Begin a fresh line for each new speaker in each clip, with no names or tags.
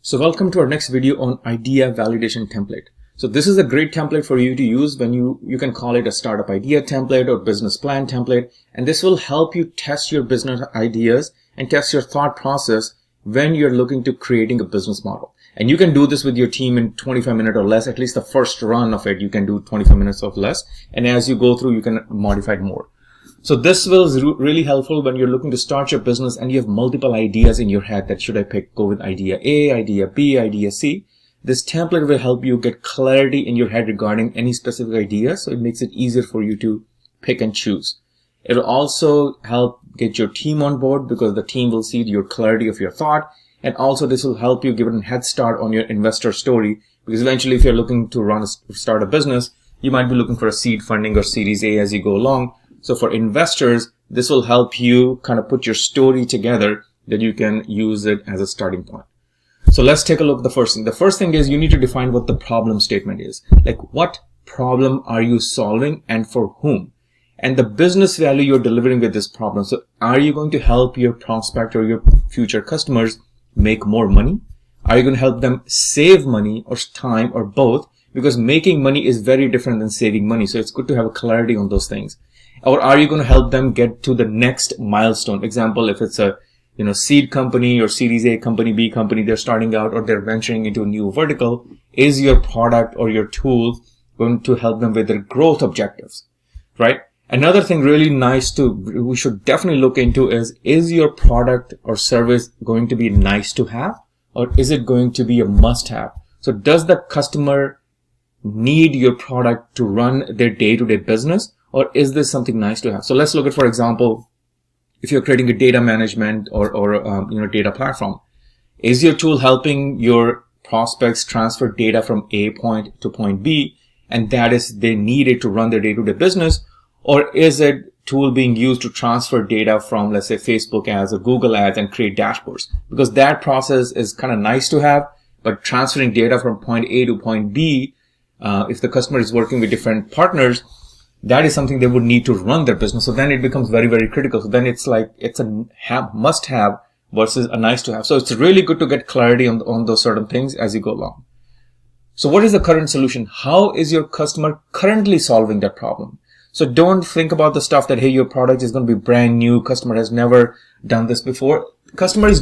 So welcome to our next video on idea validation template. So this is a great template for you to use when you can call it a startup idea template or business plan template. And this will help you test your business ideas and test your thought process when you're looking to creating a business model. And you can do this with your team in 25 minutes or less. At least the first run of it, you can do 25 minutes or less. And as you go through, you can modify it more. So this was really helpful when you're looking to start your business and you have multiple ideas in your head that should I go with idea A, idea B, idea C. This template will help you get clarity in your head regarding any specific idea. So it makes it easier for you to pick and choose. It'll also help get your team on board because the team will see your clarity of your thought. And also this will help you give it a head start on your investor story, because eventually if you're looking to start a business, you might be looking for a seed funding or Series A as you go along. So for investors, this will help you kind of put your story together that you can use it as a starting point. So let's take a look at the first thing. The first thing is you need to define what the problem statement is. Like, what problem are you solving and for whom? And the business value you're delivering with this problem. So are you going to help your prospect or your future customers make more money? Are you going to help them save money or time or both? Because making money is very different than saving money. So it's good to have a clarity on those things. Or are you going to help them get to the next milestone? Example, if it's a seed company or Series A company, B company, they're starting out or they're venturing into a new vertical, is your product or your tool going to help them with their growth objectives, right? Another thing really nice we should definitely look into is your product or service going to be nice to have, or is it going to be a must have? So does the customer need your product to run their day-to-day business? Or is this something nice to have? So let's look at, for example, if you're creating a data management or data platform, is your tool helping your prospects transfer data from A point to point B, and that is they need it to run their day-to-day business? Or is it tool being used to transfer data from, let's say, Facebook ads or Google ads and create dashboards? Because that process is kind of nice to have, but transferring data from point A to point B, if the customer is working with different partners, that is something they would need to run their business. So then it becomes very, very critical. So then it's like, it's a must have versus a nice to have. So it's really good to get clarity on those certain things as you go along. So what is the current solution? How is your customer currently solving that problem? So don't think about the stuff that, hey, your product is going to be brand new. Customer has never done this before. Customer is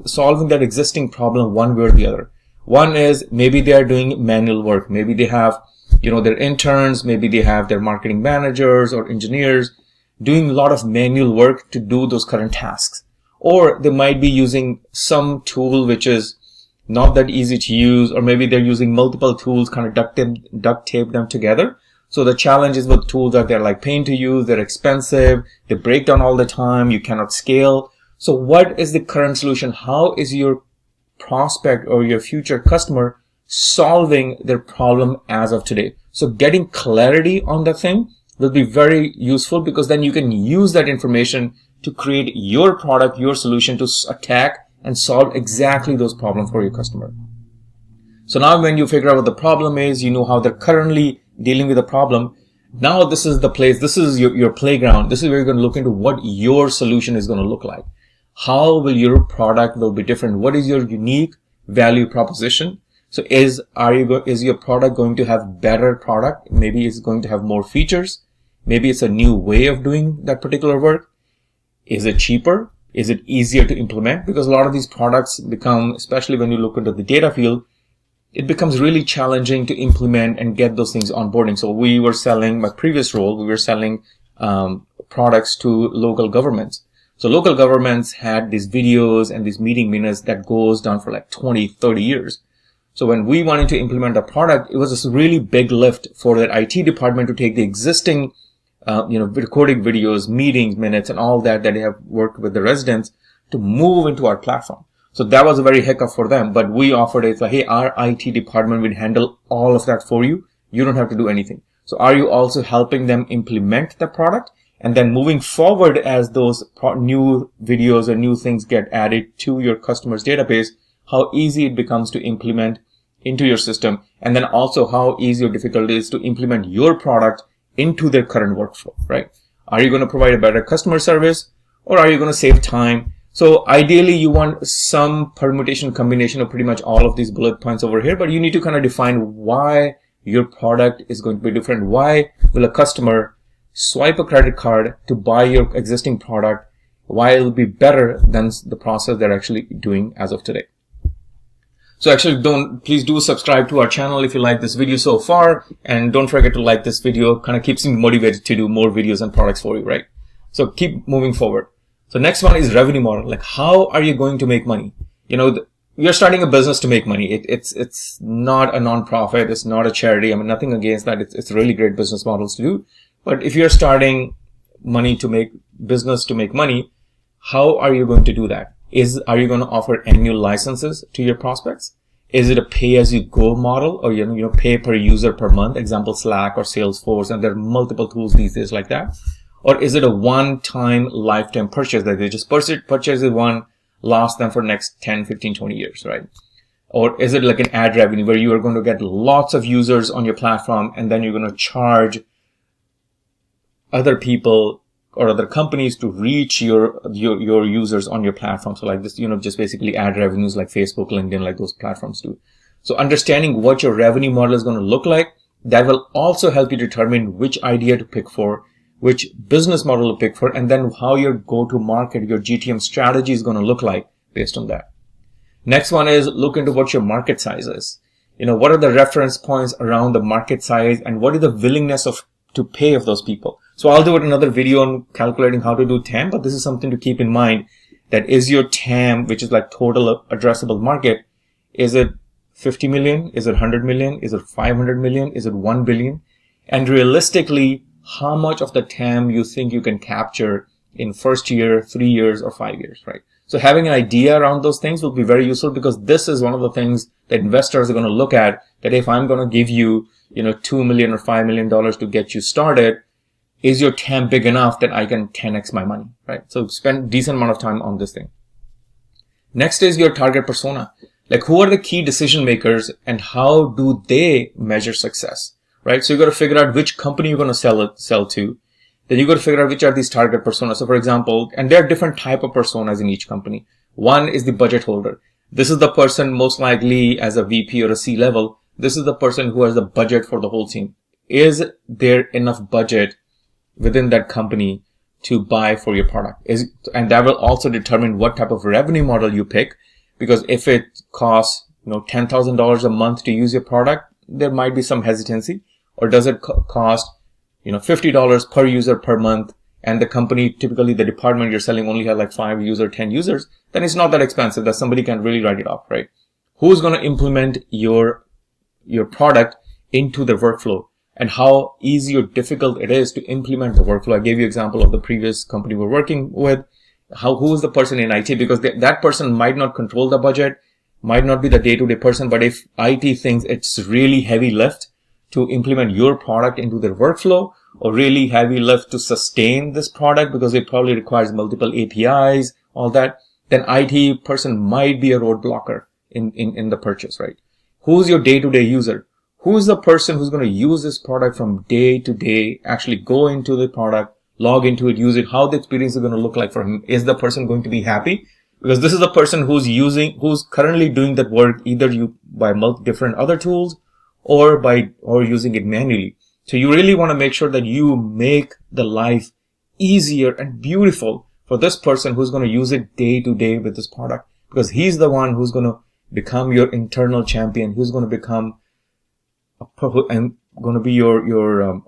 solving that existing problem one way or the other. One is maybe they are doing manual work. Maybe they have their interns, maybe they have their marketing managers or engineers doing a lot of manual work to do those current tasks. Or they might be using some tool which is not that easy to use, or maybe they're using multiple tools, kind of duct tape them together. So the challenge is with tools that they're like pain to use, they're expensive, they break down all the time, you cannot scale. So what is the current solution? How is your prospect or your future customer solving their problem as of today? So getting clarity on the thing will be very useful, because then you can use that information to create your product, your solution to attack and solve exactly those problems for your customer. So now when you figure out what the problem is, you know how they're currently dealing with the problem. Now this is the place, this is your playground. This is where you're going to look into what your solution is going to look like. How will your product will be different? What is your unique value proposition? So is your product going to have better product? Maybe it's going to have more features. Maybe it's a new way of doing that particular work. Is it cheaper? Is it easier to implement? Because a lot of these products become, especially when you look into the data field, it becomes really challenging to implement and get those things onboarding. So we were selling, my previous role, we were selling products to local governments. So local governments had these videos and these meeting minutes that goes down for like 20, 30 years. So when we wanted to implement a product, it was a really big lift for that IT department to take the existing, recording videos, meetings, minutes, and all that they have worked with the residents to move into our platform. So that was a very hiccup for them. But we offered it like, hey, our IT department will handle all of that for you. You don't have to do anything. So are you also helping them implement the product? And then moving forward, as those new videos or new things get added to your customer's database, how easy it becomes to implement into your system, and then also how easy or difficult it is to implement your product into their current workflow, right? Are you going to provide a better customer service, or are you going to save time? So ideally you want some permutation combination of pretty much all of these bullet points over here, but you need to kind of define why your product is going to be different. Why will a customer swipe a credit card to buy your existing product? Why it will be better than the process they're actually doing as of today. So actually please do subscribe to our channel if you like this video so far, and don't forget to like this video. Kind of keeps me motivated to do more videos and products for you, right? So keep moving forward. So next one is revenue model. Like, how are you going to make money? You know, you're starting a business to make money. It's not a non-profit. It's not a charity. I mean, nothing against that. It's really great business models to do. But if you're starting business to make money, how are you going to do that? Are you going to offer annual licenses to your prospects? Is it a pay-as-you-go model, or pay per user per month? Example, Slack or Salesforce, and there are multiple tools these days like that. Or is it a one-time lifetime purchase that they just purchase it one, last them for next 10, 15, 20 years, right? Or is it like an ad revenue where you are going to get lots of users on your platform and then you're going to charge other people or other companies to reach your users on your platform? So like this, just basically ad revenues like Facebook, LinkedIn, like those platforms do. So understanding what your revenue model is going to look like, that will also help you determine which idea to pick for, which business model to pick for, and then how your go-to-market, your GTM strategy is going to look like based on that. Next one is look into what your market size is. What are the reference points around the market size, and what is the willingness to pay of those people? So I'll do another video on calculating how to do TAM, but this is something to keep in mind, that is your TAM, which is like total addressable market, is it 50 million? Is it 100 million? Is it 500 million? Is it 1 billion? And realistically, how much of the TAM you think you can capture in first year, 3 years, or 5 years, right? So having an idea around those things will be very useful, because this is one of the things that investors are going to look at, that if I'm going to give you, $2 million or $5 million to get you started, is your TAM big enough that I can 10x my money, right? So spend a decent amount of time on this thing. Next is your target persona. Like, who are the key decision makers and how do they measure success? Right? So you got to figure out which company you're going to sell to. Then you got to figure out which are these target personas. So for example, and there are different type of personas in each company. One is the budget holder. This is the person most likely as a VP or a C level. This is the person who has the budget for the whole team. Is there enough budget within that company to buy for your product? And that will also determine what type of revenue model you pick. Because if it costs, $10,000 a month to use your product, there might be some hesitancy. Or does it cost, $50 per user per month, and the company, typically the department you're selling only has like 5 users, 10 users, then it's not that expensive that somebody can really write it off, right? Who's going to implement your product into the workflow, and how easy or difficult it is to implement the workflow? I gave you an example of the previous company we're working with. Who is the person in IT? Because that person might not control the budget, might not be the day-to-day person, but if IT thinks it's really heavy lift to implement your product into their workflow, or really heavy lift to sustain this product because it probably requires multiple APIs, all that, then IT person might be a roadblocker in the purchase, right? Who's your day-to-day user? Who's the person who's going to use this product from day to day, actually go into the product, log into it, use it, how the experience is going to look like for him? Is the person going to be happy? Because this is the person who's currently doing that work, either by different other tools or using it manually. So you really want to make sure that you make the life easier and beautiful for this person who's going to use it day to day with this product, because he's the one who's going to become your internal champion, who's going to become and going to be your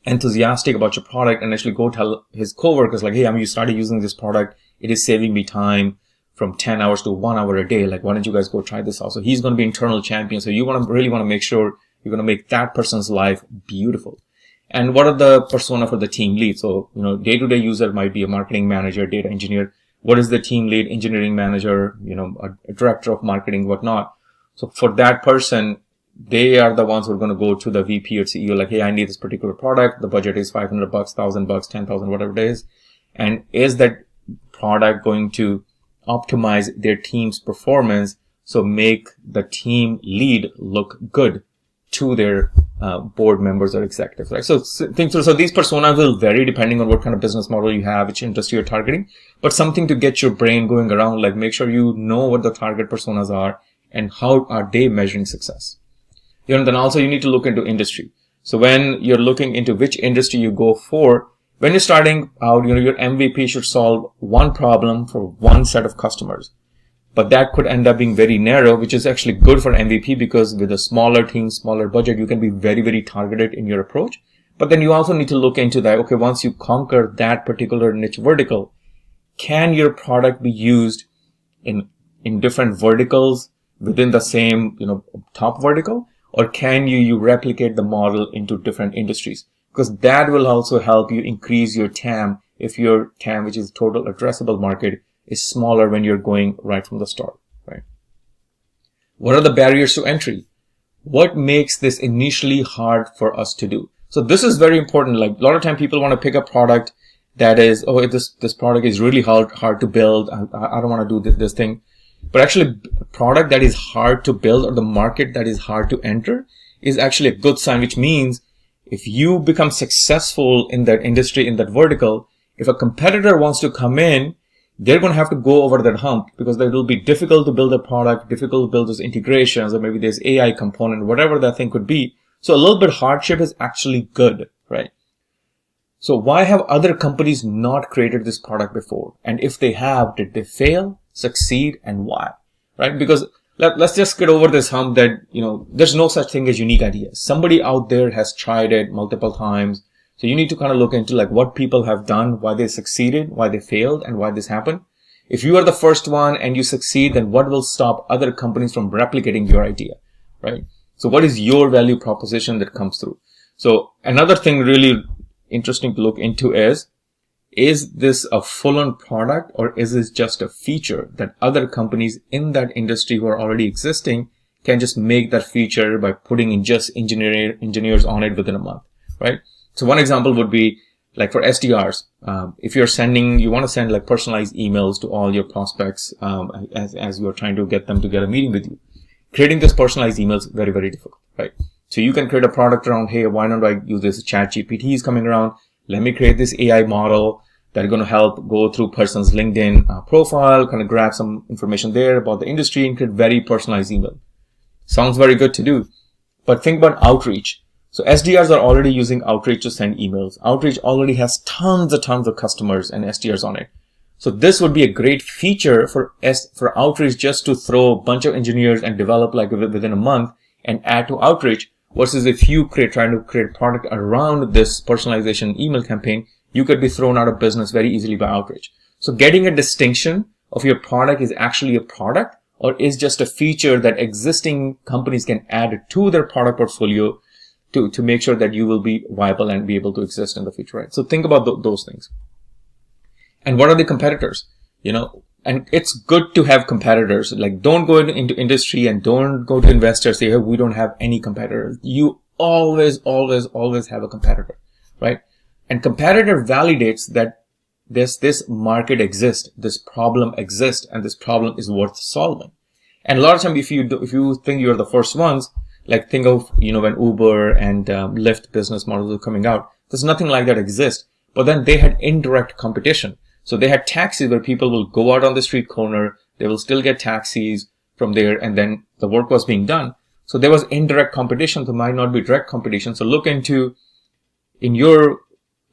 enthusiastic about your product, and actually go tell his coworkers like, hey, you started using this product. It is saving me time from 10 hours to 1 hour a day. Like, why don't you guys go try this out? So he's going to be internal champion. So you really want to make sure you're going to make that person's life beautiful. And what are the persona for the team lead? So, day-to-day user might be a marketing manager, data engineer. What is the team lead? Engineering manager, a director of marketing, whatnot. So for that person, they are the ones who are going to go to the VP or CEO like, hey, I need this particular product. The budget is $500, $1,000, 10,000, whatever it is. And is that product going to optimize their team's performance? So make the team lead look good to their board members or executives, right? So these personas will vary depending on what kind of business model you have, which industry you're targeting, but something to get your brain going around, like make sure you know what the target personas are and how are they measuring success. Then also you need to look into industry. So when you're looking into which industry you go for, when you're starting out, your MVP should solve one problem for one set of customers. But that could end up being very narrow, which is actually good for MVP, because with a smaller team, smaller budget, you can be very, very targeted in your approach. But then you also need to look into that. Okay, once you conquer that particular niche vertical, can your product be used in different verticals within the same, top vertical? Or can you replicate the model into different industries? Because that will also help you increase your TAM if your TAM, which is total addressable market, is smaller when you're going right from the start, right? What are the barriers to entry? What makes this initially hard for us to do? So this is very important. Like a lot of time people want to pick a product that is, this product is really hard to build. I don't want to do this thing. But actually a product that is hard to build, or the market that is hard to enter, is actually a good sign, which means if you become successful in that industry, in that vertical, if a competitor wants to come in, they're going to have to go over that hump, because it will be difficult to build a product, difficult to build those integrations, or maybe there's AI component, whatever that thing could be. So a little bit of hardship is actually good, right? So why have other companies not created this product before? And if they have, did they fail, succeed, and why, right? Because let's just get over this hump that, there's no such thing as unique ideas. Somebody out there has tried it multiple times. So you need to kind of look into like what people have done, why they succeeded, why they failed, and why this happened. If you are the first one and you succeed, then what will stop other companies from replicating your idea, right? So what is your value proposition that comes through? So another thing really interesting to look into is this a full-on product, or is this just a feature that other companies in that industry who are already existing can just make that feature by putting in just engineers on it within a month, right? So one example would be like for SDRs. If you want to send like personalized emails to all your prospects, as you're trying to get them to get a meeting with you. Creating this personalized emails is very, very difficult, right? So you can create a product around, hey, why don't I use this ChatGPT is coming around? Let me create this AI model that's going to help go through person's LinkedIn profile, kind of grab some information there about the industry and create very personalized email. Sounds very good to do. But think about outreach. So SDRs are already using Outreach to send emails. Outreach already has tons of customers and SDRs on it. So this would be a great feature for Outreach, just to throw a bunch of engineers and develop like within a month and add to Outreach, versus if you trying to create a product around this personalization email campaign, you could be thrown out of business very easily by Outreach. So getting a distinction of your product is actually a product or is just a feature that existing companies can add to their product portfolio to make sure that you will be viable and be able to exist in the future, right? So think about those things. And what are the competitors? And it's good to have competitors. Like, don't go into industry and don't go to investors say, hey, we don't have any competitors. You always have a competitor, right? And competitor validates that this market exists, this problem exists, and this problem is worth solving. And a lot of times, if you think you're the first ones, like think of, when Uber and Lyft business models are coming out, there's nothing like that exists. But then they had indirect competition. So they had taxis where people will go out on the street corner, they will still get taxis from there, and then the work was being done. So there was indirect competition, so might not be direct competition. So look into in your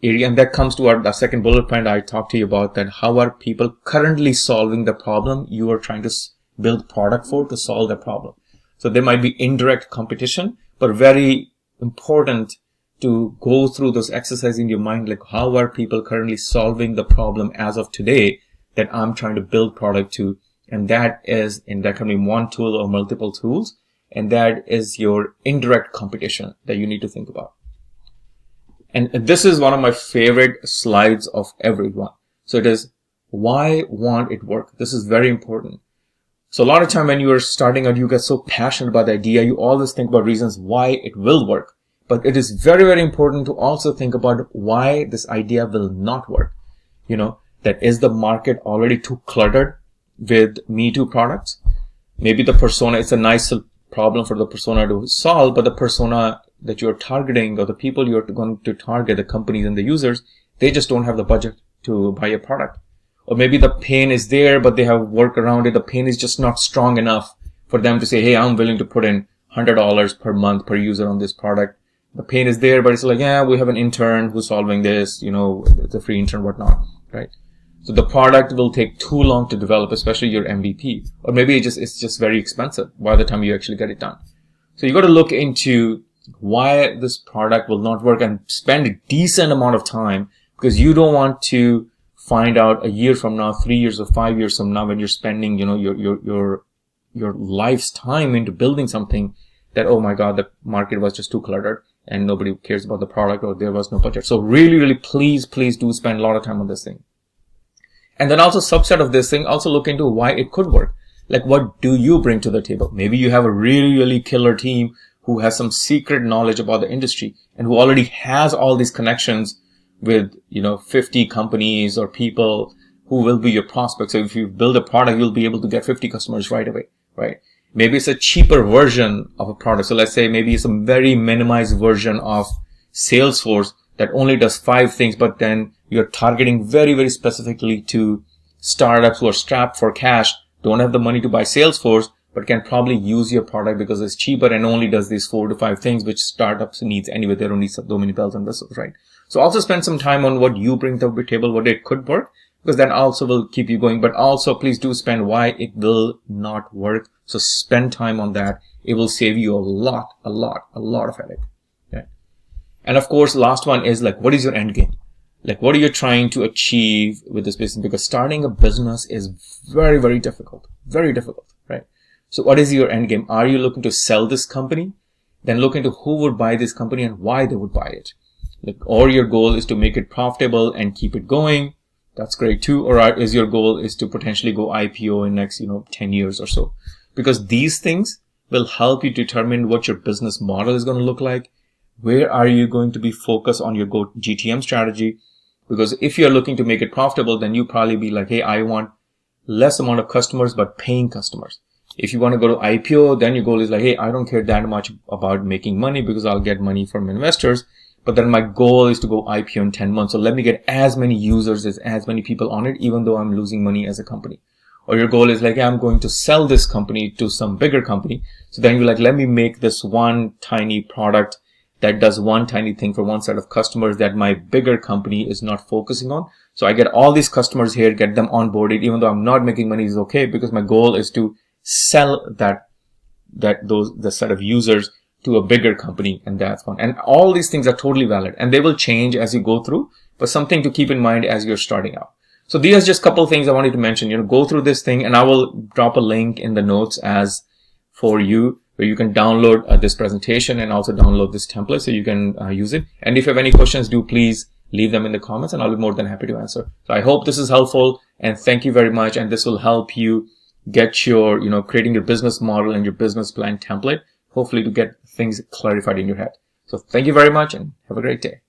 area, and that comes to the second bullet point I talked to you about, that how are people currently solving the problem you are trying to build product for to solve the problem. So there might be indirect competition, but very important to go through those exercises in your mind, like how are people currently solving the problem as of today that I'm trying to build product to, and that can be one tool or multiple tools, and that is your indirect competition that you need to think about. And this is one of my favorite slides of everyone. So it is, why won't it work? This is very important. So a lot of time when you are starting out, you get so passionate about the idea, you always think about reasons why it will work. But it is very, very important to also think about why this idea will not work. That is the market already too cluttered with Me Too products. Maybe the persona, it's a nice problem for the persona to solve, but the persona that you're targeting or the people you're going to target, the companies and the users, they just don't have the budget to buy a product. Or maybe the pain is there, but they have work around it. The pain is just not strong enough for them to say, hey, I'm willing to put in $100 per month per user on this product. The pain is there, but it's like, yeah, we have an intern who's solving this, it's a free intern, whatnot, right? So the product will take too long to develop, especially your MVP. Or maybe it's just very expensive by the time you actually get it done. So you got to look into why this product will not work and spend a decent amount of time, because you don't want to find out a year from now, 3 years or 5 years from now, when you're spending, your life's time into building something that, oh my God, the market was just too cluttered and nobody cares about the product, or there was no budget. So really, really, please do spend a lot of time on this thing. And then also subset of this thing, also look into why it could work. Like, what do you bring to the table? Maybe you have a really, really killer team who has some secret knowledge about the industry and who already has all these connections with, 50 companies or people who will be your prospects. So if you build a product, you'll be able to get 50 customers right away, right? Maybe it's a cheaper version of a product. So let's say maybe it's a very minimized version of Salesforce that only does 5 things, but then you're targeting very, very specifically to startups who are strapped for cash, don't have the money to buy Salesforce, but can probably use your product because it's cheaper and only does these 4 to 5 things, which startups needs anyway. They don't need so many bells and whistles, right? So also spend some time on what you bring to the table, what it could work, because that also will keep you going. But also please do spend why it will not work. So spend time on that. It will save you a lot of headache. Okay. And of course, last one is like, what is your end game? Like, what are you trying to achieve with this business? Because starting a business is very, very difficult, right? So what is your end game? Are you looking to sell this company? Then look into who would buy this company and why they would buy it. Like, or your goal is to make it profitable and keep it going. That's great too. Or is your goal is to potentially go IPO in next, 10 years or so? Because these things will help you determine what your business model is going to look like. Where are you going to be focused on your GTM strategy? Because if you're looking to make it profitable, then you probably be like, hey, I want less amount of customers, but paying customers. If you want to go to IPO, then your goal is like, hey, I don't care that much about making money because I'll get money from investors. But then my goal is to go IPO in 10 months. So let me get as many users as many people on it, even though I'm losing money as a company. Or your goal is like, hey, I'm going to sell this company to some bigger company. So then you're like, let me make this one tiny product that does one tiny thing for one set of customers that my bigger company is not focusing on. So I get all these customers here, get them onboarded, even though I'm not making money is okay, because my goal is to sell the set of users to a bigger company, and that's fun. And all these things are totally valid, and they will change as you go through, but something to keep in mind as you're starting out. So these are just a couple of things I wanted to mention. Go through this thing, and I will drop a link in the notes as for you, where you can download this presentation and also download this template so you can use it. And if you have any questions, do please leave them in the comments and I'll be more than happy to answer. So I hope this is helpful, and thank you very much. And this will help you get your, creating your business model and your business plan template, hopefully to get things clarified in your head. So thank you very much and have a great day.